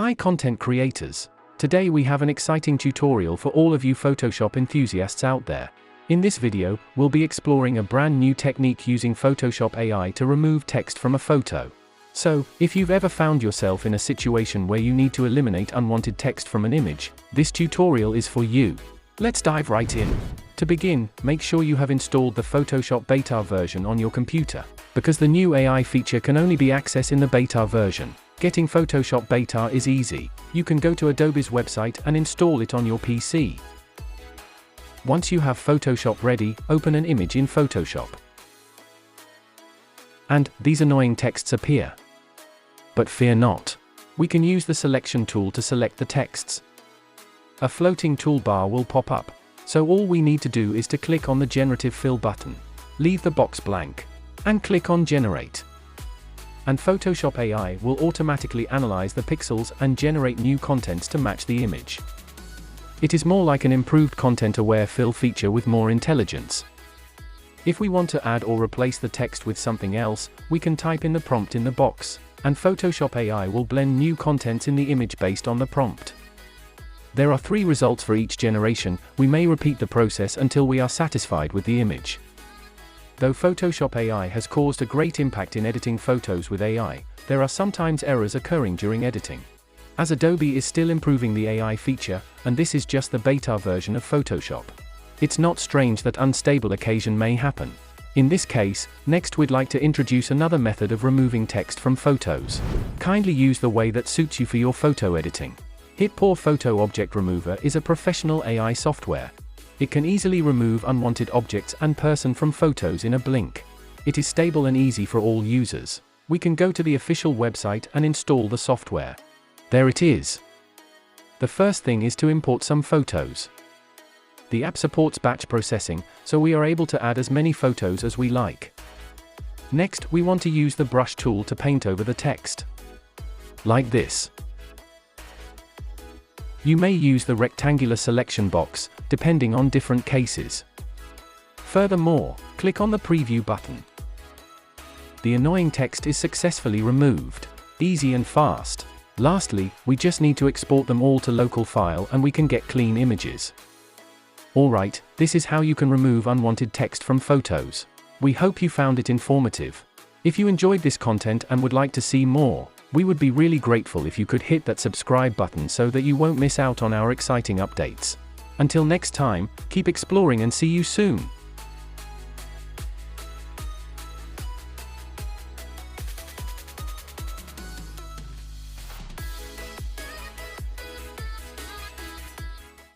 Hi content creators. Today we have an exciting tutorial for all of you Photoshop enthusiasts out there. In this video, we'll be exploring a brand new technique using Photoshop AI to remove text from a photo. So, if you've ever found yourself in a situation where you need to eliminate unwanted text from an image, this tutorial is for you. Let's dive right in. To begin, make sure you have installed the Photoshop beta version on your computer, because the new AI feature can only be accessed in the beta version. Getting Photoshop beta is easy. You can go to Adobe's website and install it on your PC. Once you have Photoshop ready, open an image in Photoshop. And these annoying texts appear. But fear not. We can use the selection tool to select the texts. A floating toolbar will pop up. So all we need to do is to click on the Generative Fill button. Leave the box blank. And click on Generate. And Photoshop AI will automatically analyze the pixels and generate new contents to match the image. It is more like an improved content-aware fill feature with more intelligence. If we want to add or replace the text with something else, we can type in the prompt in the box, and Photoshop AI will blend new contents in the image based on the prompt. There are 3 results for each generation. We may repeat the process until we are satisfied with the image. Though Photoshop AI has caused a great impact in editing photos with AI, there are sometimes errors occurring during editing. As Adobe is still improving the AI feature, and this is just the beta version of Photoshop, it's not strange that unstable occasion may happen. In this case, next we'd like to introduce another method of removing text from photos. Kindly use the way that suits you for your photo editing. HitPaw Photo Object Remover is a professional AI software. It can easily remove unwanted objects and person from photos in a blink. It is stable and easy for all users. We can go to the official website and install the software. There it is. The first thing is to import some photos. The app supports batch processing, so we are able to add as many photos as we like. Next, we want to use the brush tool to paint over the text. Like this. You may use the rectangular selection box, depending on different cases. Furthermore, click on the preview button. The annoying text is successfully removed. Easy and fast. Lastly, we just need to export them all to local file and we can get clean images. Alright, this is how you can remove unwanted text from photos. We hope you found it informative. If you enjoyed this content and would like to see more, we would be really grateful if you could hit that subscribe button so that you won't miss out on our exciting updates. Until next time, keep exploring and see you soon.